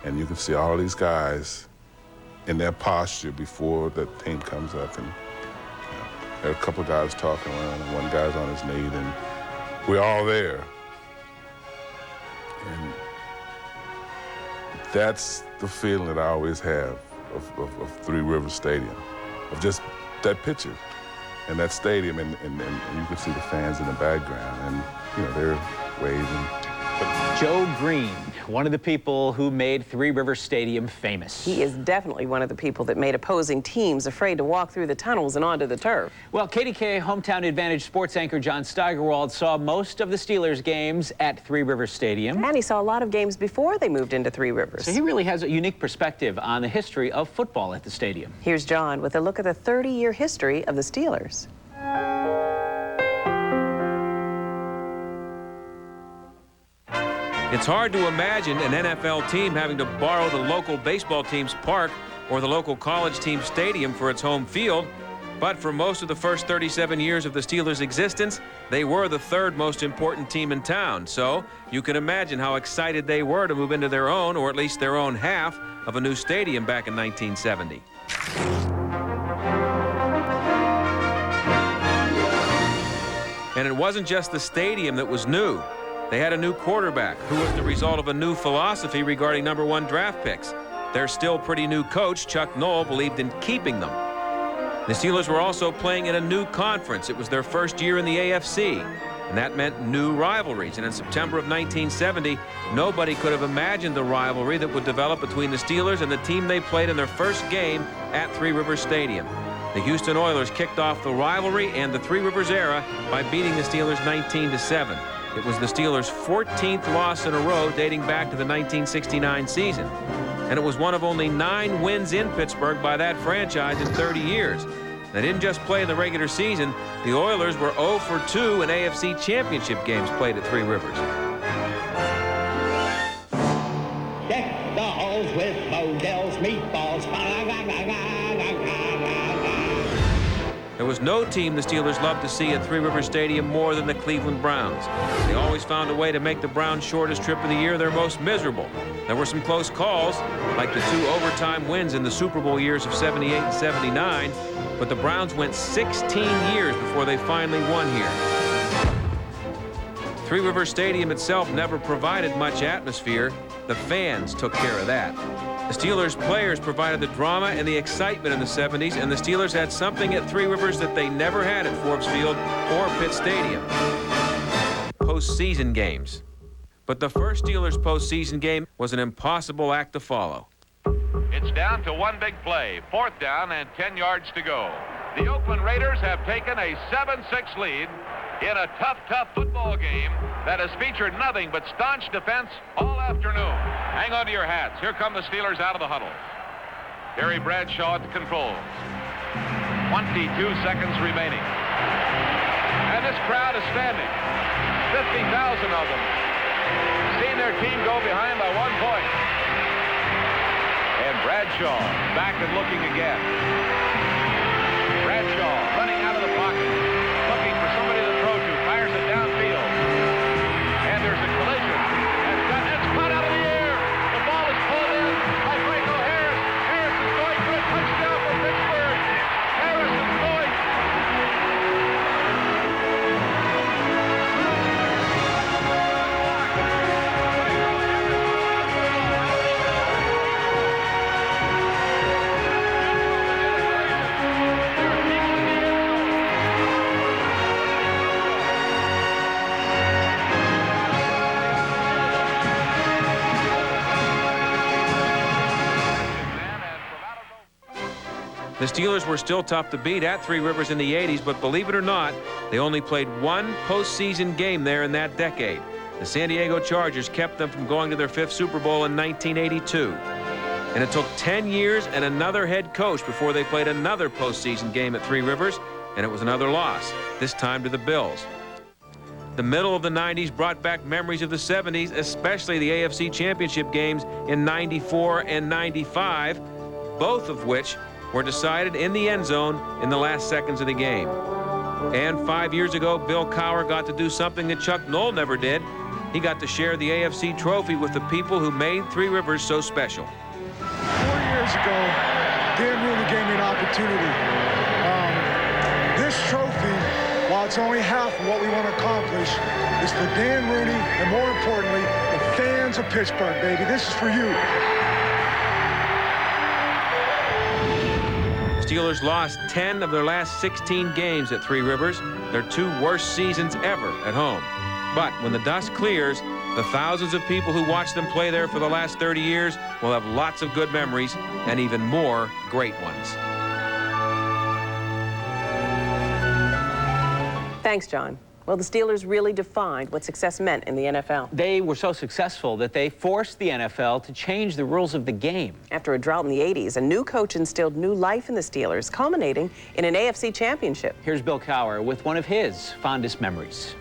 And you can see all these guys in their posture before the team comes up. And there are a couple of guys talking around, and one guy's on his knee, and we're all there. And that's the feeling that I always have of Three Rivers Stadium, of just that picture and that stadium, and you can see the fans in the background, and they're waving. Joe Green, one of the people who made Three Rivers Stadium famous. He is definitely one of the people that made opposing teams afraid to walk through the tunnels and onto the turf. Well, KDKA Hometown Advantage sports anchor John Steigerwald saw most of the Steelers games at Three Rivers Stadium. And he saw a lot of games before they moved into Three Rivers. So he really has a unique perspective on the history of football at the stadium. Here's John with a look at the 30-year history of the Steelers. It's hard to imagine an NFL team having to borrow the local baseball team's park or the local college team's stadium for its home field. But for most of the first 37 years of the Steelers' existence, they were the third most important team in town. So you can imagine how excited they were to move into their own, or at least their own half, of a new stadium back in 1970. And it wasn't just the stadium that was new. They had a new quarterback who was the result of a new philosophy regarding #1 draft picks. Their still pretty new coach, Chuck Noll, believed in keeping them. The Steelers were also playing in a new conference. It was their first year in the AFC, and that meant new rivalries. And in September of 1970, nobody could have imagined the rivalry that would develop between the Steelers and the team they played in their first game at Three Rivers Stadium. The Houston Oilers kicked off the rivalry and the Three Rivers era by beating the Steelers 19-7. It was the Steelers' 14th loss in a row dating back to the 1969 season. And it was one of only 9 wins in Pittsburgh by that franchise in 30 years. They didn't just play in the regular season. The Oilers were 0 for 2 in AFC championship games played at Three Rivers. Deck the halls with Modell's meatballs. There was no team the Steelers loved to see at Three Rivers Stadium more than the Cleveland Browns. They always found a way to make the Browns' shortest trip of the year their most miserable. There were some close calls, like the 2 overtime wins in the Super Bowl years of '78 and '79, but the Browns went 16 years before they finally won here. Three Rivers Stadium itself never provided much atmosphere. The fans took care of that. The Steelers players provided the drama and the excitement in the '70s, and the Steelers had something at Three Rivers that they never had at Forbes Field or Pitt Stadium: postseason games. But the first Steelers postseason game was an impossible act to follow. It's down to one big play, 4th down and 10 yards to go. The Oakland Raiders have taken a 7-6 lead in a tough football game that has featured nothing but staunch defense all afternoon. Hang on to your hats. Here come the Steelers out of the huddle. Gary Bradshaw at the controls. 22 seconds remaining. And this crowd is standing. 50,000 of them. Seen their team go behind by 1 point. And Bradshaw back and looking again. Bradshaw running out of the pocket, looking for somebody to throw to, fires it downfield. And there's a collision. It's caught out of the air. The ball is pulled in by Franco Harris. Harris is going for a touchdown for Pittsburgh. Harris is going. The Steelers were still tough to beat at Three Rivers in the 80s, but believe it or not, they only played one postseason game there in that decade. The San Diego Chargers kept them from going to their 5th Super Bowl in 1982. And it took 10 years and another head coach before they played another postseason game at Three Rivers, and it was another loss, this time to the Bills. The middle of the 90s brought back memories of the 70s, especially the AFC Championship games in 94 and 95, both of which were decided in the end zone in the last seconds of the game. And 5 years ago, Bill Cowher got to do something that Chuck Noll never did. He got to share the AFC trophy with the people who made Three Rivers so special. 4 years ago, Dan Rooney gave me an opportunity. This trophy, while it's only half of what we want to accomplish, is for Dan Rooney and, more importantly, the fans of Pittsburgh, baby. This is for you. Steelers lost 10 of their last 16 games at Three Rivers, their 2 worst seasons ever at home. But when the dust clears, the thousands of people who watched them play there for the last 30 years will have lots of good memories and even more great ones. Thanks, John. Well, the Steelers really defined what success meant in the NFL. They were so successful that they forced the NFL to change the rules of the game. After a drought in the 80s, a new coach instilled new life in the Steelers, culminating in an AFC championship. Here's Bill Cowher with one of his fondest memories.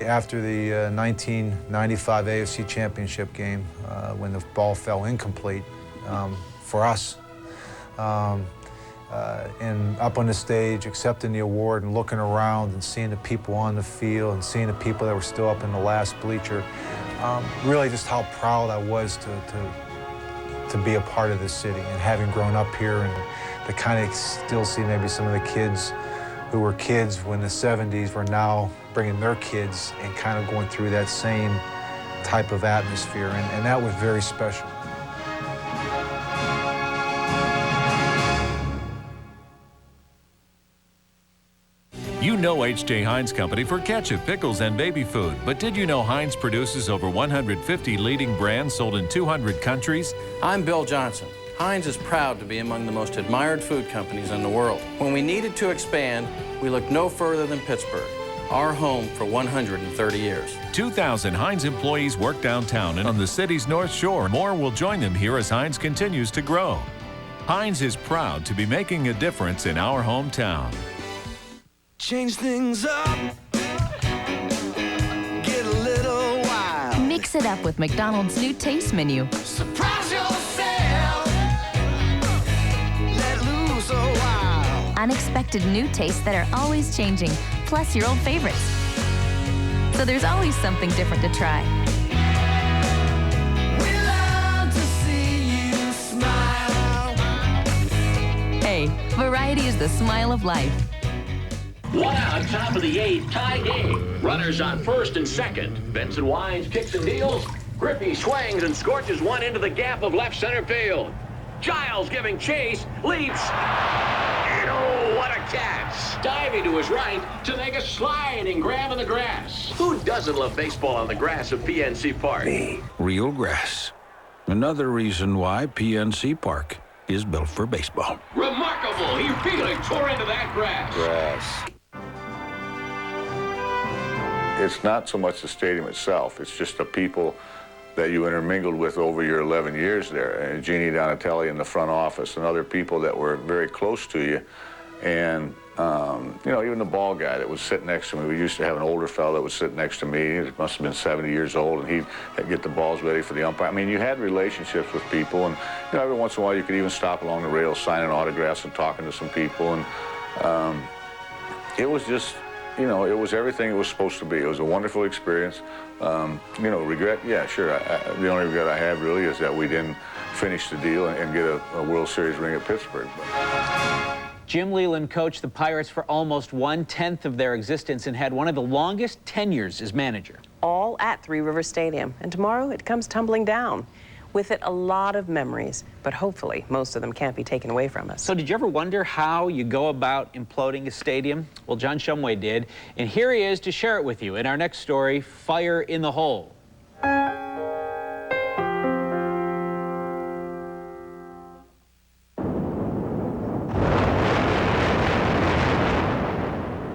After the 1995 AFC championship game, when the ball fell incomplete for us, and up on the stage, accepting the award and looking around and seeing the people on the field and seeing the people that were still up in the last bleacher, really just how proud I was to be a part of this city, and having grown up here and to kind of still see maybe some of the kids who were kids when the 70s were now bringing their kids and kind of going through that same type of atmosphere, and that was very special. You know H.J. Heinz Company for ketchup, pickles, and baby food. But did you know Heinz produces over 150 leading brands sold in 200 countries? I'm Bill Johnson. Heinz is proud to be among the most admired food companies in the world. When we needed to expand, we looked no further than Pittsburgh, our home for 130 years. 2,000 Heinz employees work downtown and on the city's North Shore. More will join them here as Heinz continues to grow. Heinz is proud to be making a difference in our hometown. Change things up, get a little wild. Mix it up with McDonald's new taste menu. Surprise yourself, let loose a while. Unexpected new tastes that are always changing, plus your old favorites. So there's always something different to try. We love to see you smile. Hey, variety is the smile of life. One out, top of the 8th, tie game. Runners on first and second. Benson winds, kicks and deals. Griffey swings and scorches one into the gap of left center field. Giles giving chase, leaps. Oh, what a catch. Diving to his right to make a sliding grab in the grass. Who doesn't love baseball on the grass of PNC Park? Real grass. Another reason why PNC Park is built for baseball. Remarkable. He really tore into that grass. Grass. It's not so much the stadium itself, it's just the people that you intermingled with over your 11 years there. And Jeannie Donatelli in the front office and other people that were very close to you. And, you know, even the ball guy that was sitting next to me, we used to have an older fellow that would sit next to me. He must have been 70 years old, and he'd get the balls ready for the umpire. I mean, you had relationships with people, and, you know, every once in a while you could even stop along the rails signing autographs and talking to some people. And It was just, you know, it was everything it was supposed to be. It was a wonderful experience. You know, regret, yeah, sure. The only regret I have really is that we didn't finish the deal and get a World Series ring at Pittsburgh. Jim Leyland coached the Pirates for almost 1/10 of their existence and had one of the longest tenures as manager. All at Three Rivers Stadium. And tomorrow it comes tumbling down. With it, a lot of memories, but hopefully most of them can't be taken away from us. So did you ever wonder how you go about imploding a stadium? Well, John Shumway did, and here he is to share it with you in our next story, Fire in the Hole.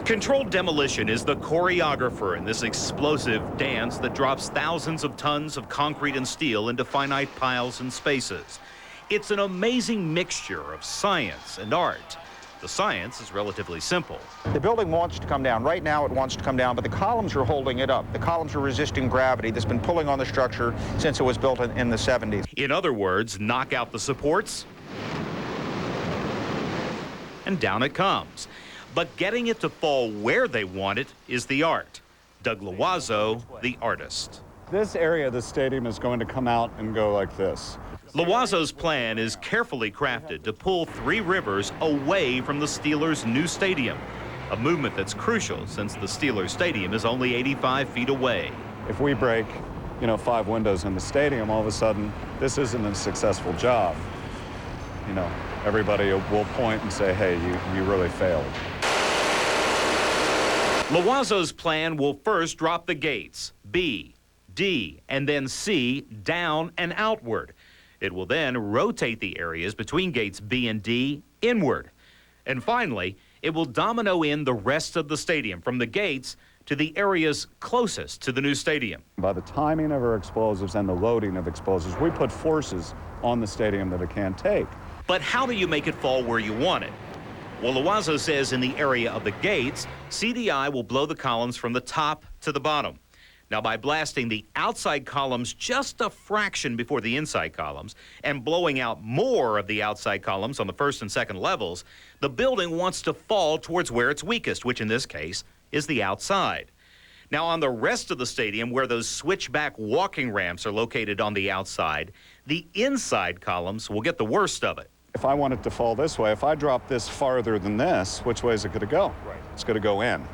Controlled demolition is the choreographer in this explosive dance that drops thousands of tons of concrete and steel into finite piles and spaces. It's an amazing mixture of science and art. The science is relatively simple. The building wants to come down. Right now it wants to come down, but the columns are holding it up. The columns are resisting gravity that's been pulling on the structure since it was built in the 70s. In other words, knock out the supports, and down it comes. But getting it to fall where they want it is the art. Doug Loiseau, the artist. This area of the stadium is going to come out and go like this. Loiseau's plan is carefully crafted to pull Three Rivers away from the Steelers' new stadium, a movement that's crucial since the Steelers' stadium is only 85 feet away. If we break, 5 windows in the stadium, all of a sudden, this isn't a successful job. Everybody will point and say, hey, you really failed. Loiseau's plan will first drop the gates, B, D, and then C, down and outward. It will then rotate the areas between gates B and D inward. And finally, it will domino in the rest of the stadium from the gates to the areas closest to the new stadium. By the timing of our explosives and the loading of explosives, we put forces on the stadium that it can't take. But how do you make it fall where you want it? Well, Loiseau says in the area of the gates, CDI will blow the columns from the top to the bottom. Now, by blasting the outside columns just a fraction before the inside columns and blowing out more of the outside columns on the first and second levels, the building wants to fall towards where it's weakest, which in this case is the outside. Now, on the rest of the stadium, where those switchback walking ramps are located on the outside, the inside columns will get the worst of it. If I want it to fall this way, if I drop this farther than this, which way is it going to go? Right. It's going to go in.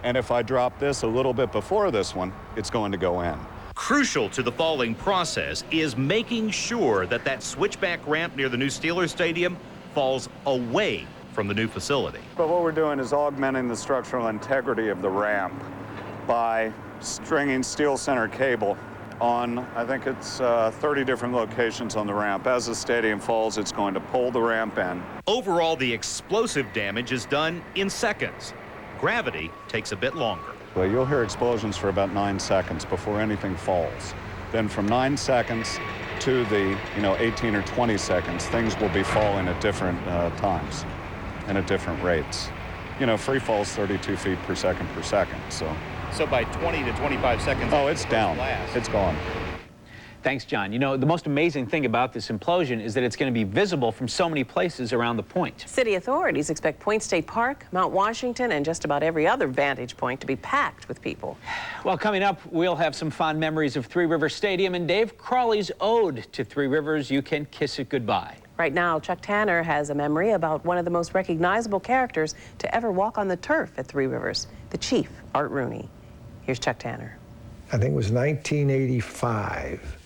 And if I drop this a little bit before this one, it's going to go in. Crucial to the falling process is making sure that that switchback ramp near the new Steelers Stadium falls away from the new facility. But what we're doing is augmenting the structural integrity of the ramp by stringing steel center cable on, I think it's 30 different locations on the ramp. As the stadium falls, it's going to pull the ramp in. Overall, the explosive damage is done in seconds. Gravity takes a bit longer. Well, you'll hear explosions for about 9 seconds before anything falls. Then from 9 seconds to the 18 or 20 seconds, things will be falling at different times and at different rates. Free fall's 32 feet per second. So by 20 to 25 seconds... Oh, it's down. It's gone. Thanks, John. The most amazing thing about this implosion is that it's going to be visible from so many places around the point. City authorities expect Point State Park, Mount Washington, and just about every other vantage point to be packed with people. Well, coming up, we'll have some fond memories of Three Rivers Stadium and Dave Crawley's ode to Three Rivers, You Can Kiss It Goodbye. Right now, Chuck Tanner has a memory about one of the most recognizable characters to ever walk on the turf at Three Rivers, the Chief, Art Rooney. Here's Chuck Tanner. I think it was 1985.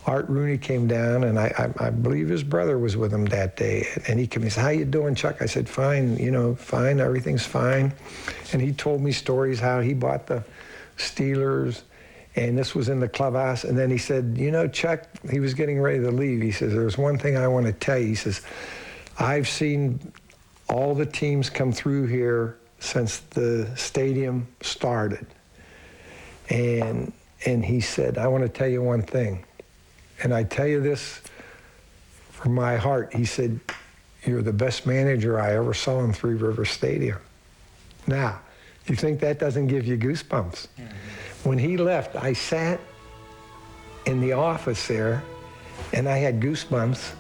Art Rooney came down, and I believe his brother was with him that day. And he came and said, "How you doing, Chuck?" I said, "Fine, fine, everything's fine." And he told me stories how he bought the Steelers, and this was in the clubhouse. And then he said, Chuck, he was getting ready to leave. He says, "There's one thing I want to tell you." He says, "I've seen all the teams come through here since the stadium started." And he said, "I want to tell you one thing. And I tell you this from my heart." He said, "You're the best manager I ever saw in Three Rivers Stadium." Now, you think that doesn't give you goosebumps? Mm-hmm. When he left, I sat in the office there, and I had goosebumps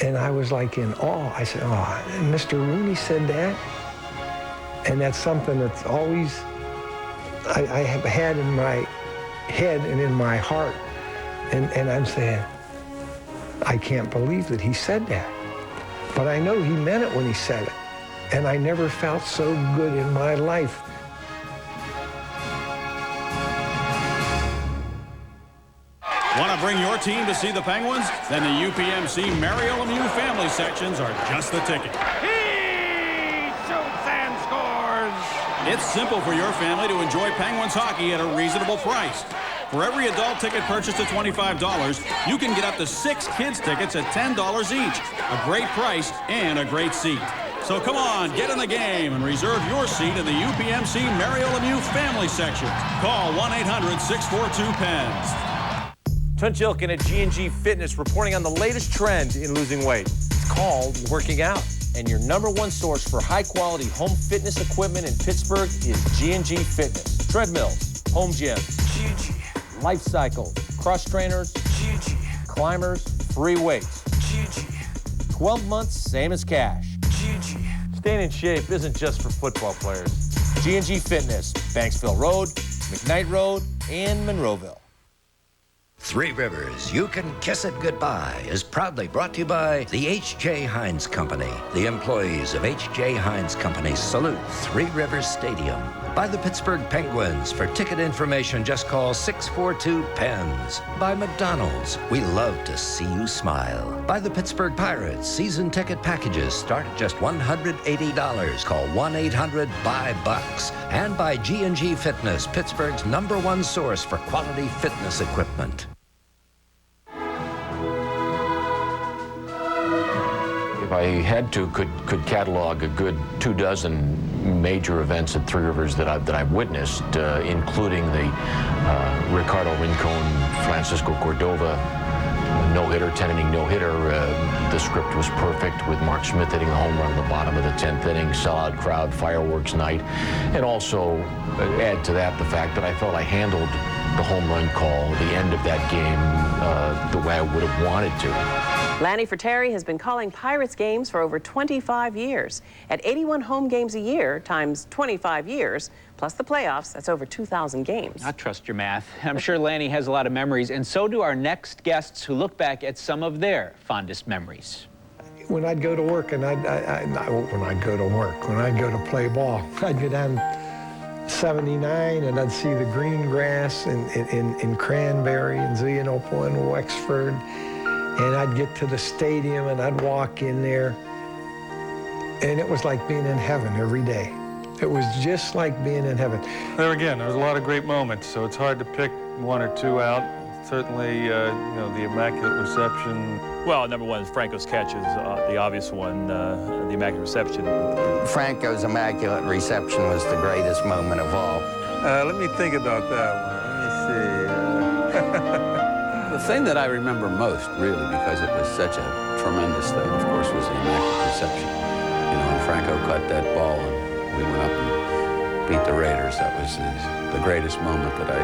And I was like in awe. I said, oh, Mr. Rooney said that? And that's something that's always, I have had in my head and in my heart. And I'm saying, I can't believe that he said that. But I know he meant it when he said it. And I never felt so good in my life. Want to bring your team to see the Penguins? Then the UPMC Mario Lemieux family sections are just the ticket. He shoots and scores! It's simple for your family to enjoy Penguins hockey at a reasonable price. For every adult ticket purchased at $25, you can get up to 6 kids tickets at $10 each. A great price and a great seat. So come on, get in the game and reserve your seat in the UPMC Mario Lemieux family section. Call 1-800-642-PENS. Trent Jilkin at G&G Fitness reporting on the latest trend in losing weight. It's called working out. And your #1 source for high-quality home fitness equipment in Pittsburgh is G&G Fitness. Treadmills, home gyms, G&G. Life cycles, cross trainers, G&G. Climbers, free weights, G&G. 12 months, same as cash. G&G. Staying in shape isn't just for football players. G&G Fitness, Banksville Road, McKnight Road, and Monroeville. Three Rivers, You Can Kiss It Goodbye is proudly brought to you by the H.J. Heinz Company. The employees of H.J. Heinz Company salute Three Rivers Stadium. By the Pittsburgh Penguins. For ticket information, just call 642-PENS. By McDonald's. We love to see you smile. By the Pittsburgh Pirates. Season ticket packages start at just $180. Call 1-800-BUY-BUCKS. And by G&G Fitness, Pittsburgh's #1 source for quality fitness equipment. If I had to, could catalog a good 24 major events at Three Rivers that I've witnessed, including the Ricardo Rincon, Francisco Cordova no-hitter, 10-inning no-hitter. The script was perfect with Mark Smith hitting the home run in the bottom of the 10th inning, sellout crowd, fireworks night, and also add to that the fact that I felt I handled the home run call, the end of that game, the way I would have wanted to. Lanny Fratteri has been calling Pirates games for over 25 years. At 81 home games a year times 25 years, plus the playoffs, that's over 2,000 games. I trust your math. I'm sure Lanny has a lot of memories, and so do our next guests who look back at some of their fondest memories. When I'd go to work and when I'd go to play ball, I'd go down 79 and I'd see the green grass in Cranberry and Zionopol and Wexford. And I'd get to the stadium and I'd walk in there, and it was like being in heaven every day. It was just like being in heaven. There again, there was a lot of great moments, so it's hard to pick one or two out. Certainly, you know, the Immaculate Reception. Well, #1 is Franco's catch is the obvious one, the Immaculate Reception. Franco's Immaculate Reception was the greatest moment of all. Let me think about that one. Let me see. The thing that I remember most, really, because it was such a tremendous thing, of course, was the Immaculate Reception. You know, when Franco caught that ball and we went up and beat the Raiders, that was the greatest moment that I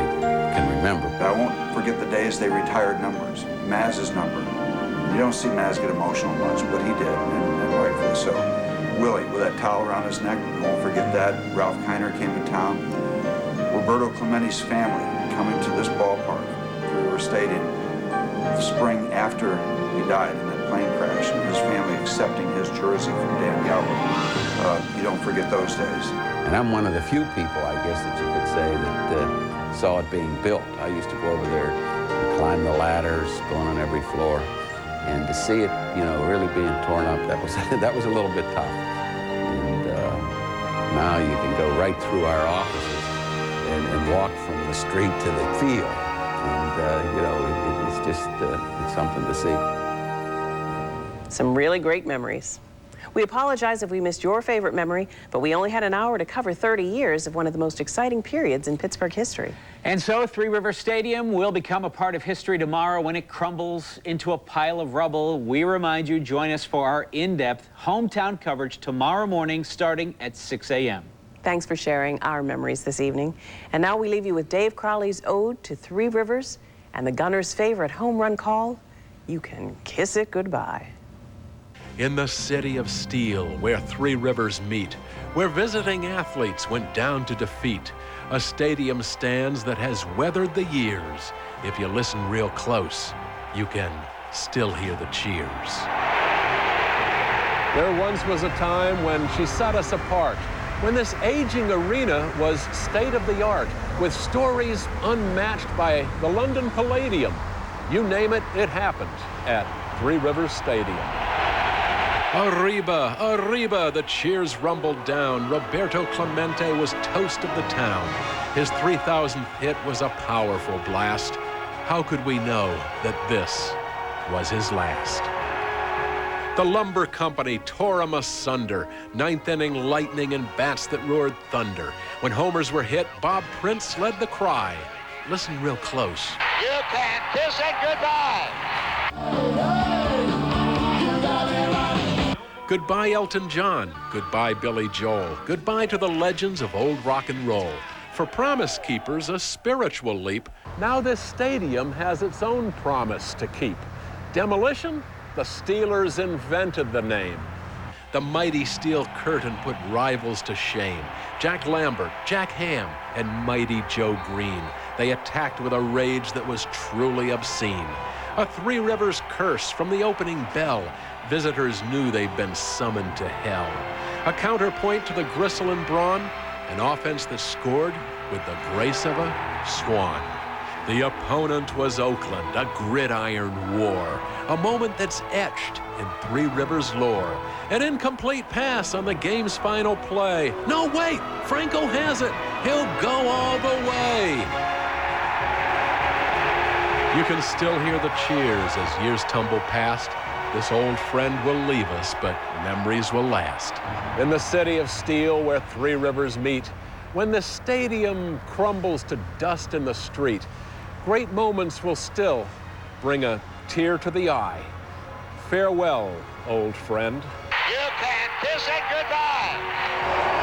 can remember. I won't forget the days they retired numbers. Maz's number. You don't see Maz get emotional much, but he did, and rightfully so. Willie, with that towel around his neck, I won't forget that. Ralph Kiner came to town. Roberto Clementi's family coming to this ballpark, Three River Stadium, the spring after he died in that plane crash, and his family accepting his jersey from Dan Gallo. You don't forget those days. And I'm one of the few people, I guess, that you could say that saw it being built. I used to go over there and climb the ladders, going on every floor. And to see it, you know, really being torn up, that was a little bit tough. And now you can go right through our offices and walk from the street to the field. And, you know, it's just it's something to see. Some really great memories. We apologize if we missed your favorite memory, but we only had an hour to cover 30 years of one of the most exciting periods in Pittsburgh history. And so Three River Stadium will become a part of history tomorrow when it crumbles into a pile of rubble. We remind you, join us for our in-depth hometown coverage tomorrow morning starting at 6 a.m. Thanks for sharing our memories this evening. And now we leave you with Dave Crowley's ode to Three Rivers and the Gunners' favorite home run call, You Can Kiss It Goodbye. in the city of steel where three rivers meet, where visiting athletes went down to defeat, a stadium stands that has weathered the years. If you listen real close, you can still hear the cheers. There once was a time when she set us apart, when this aging arena was state-of-the-art, with stories unmatched by the London Palladium. You name it, it happened at Three Rivers Stadium. Arriba, arriba, the cheers rumbled down. Roberto Clemente was toast of the town. His 3,000th hit was a powerful blast. How could we know that this was his last? The lumber company tore him asunder. Ninth inning lightning and bats that roared thunder. When homers were hit, Bob Prince led the cry. Listen real close. You can kiss it goodbye. Goodbye, Elton John. Goodbye, Billy Joel. Goodbye to the legends of old rock and roll. For Promise Keepers, a spiritual leap. Now this stadium has its own promise to keep. Demolition? The Steelers invented the name. The mighty steel curtain put rivals to shame. Jack Lambert, Jack Ham, and mighty Joe Green. They attacked with a rage that was truly obscene. A Three Rivers curse from the opening bell. Visitors knew they'd been summoned to hell. A counterpoint to the gristle and brawn. An offense that scored with the grace of a swan. The opponent was Oakland, a gridiron war. A moment that's etched in Three Rivers lore. An incomplete pass on the game's final play. No, wait, Franco has it. He'll go all the way. You can still hear the cheers as years tumble past. This old friend will leave us, but memories will last. In the city of steel where Three Rivers meet, when the stadium crumbles to dust in the street, great moments will still bring a tear to the eye. Farewell, old friend. You can kiss it goodbye.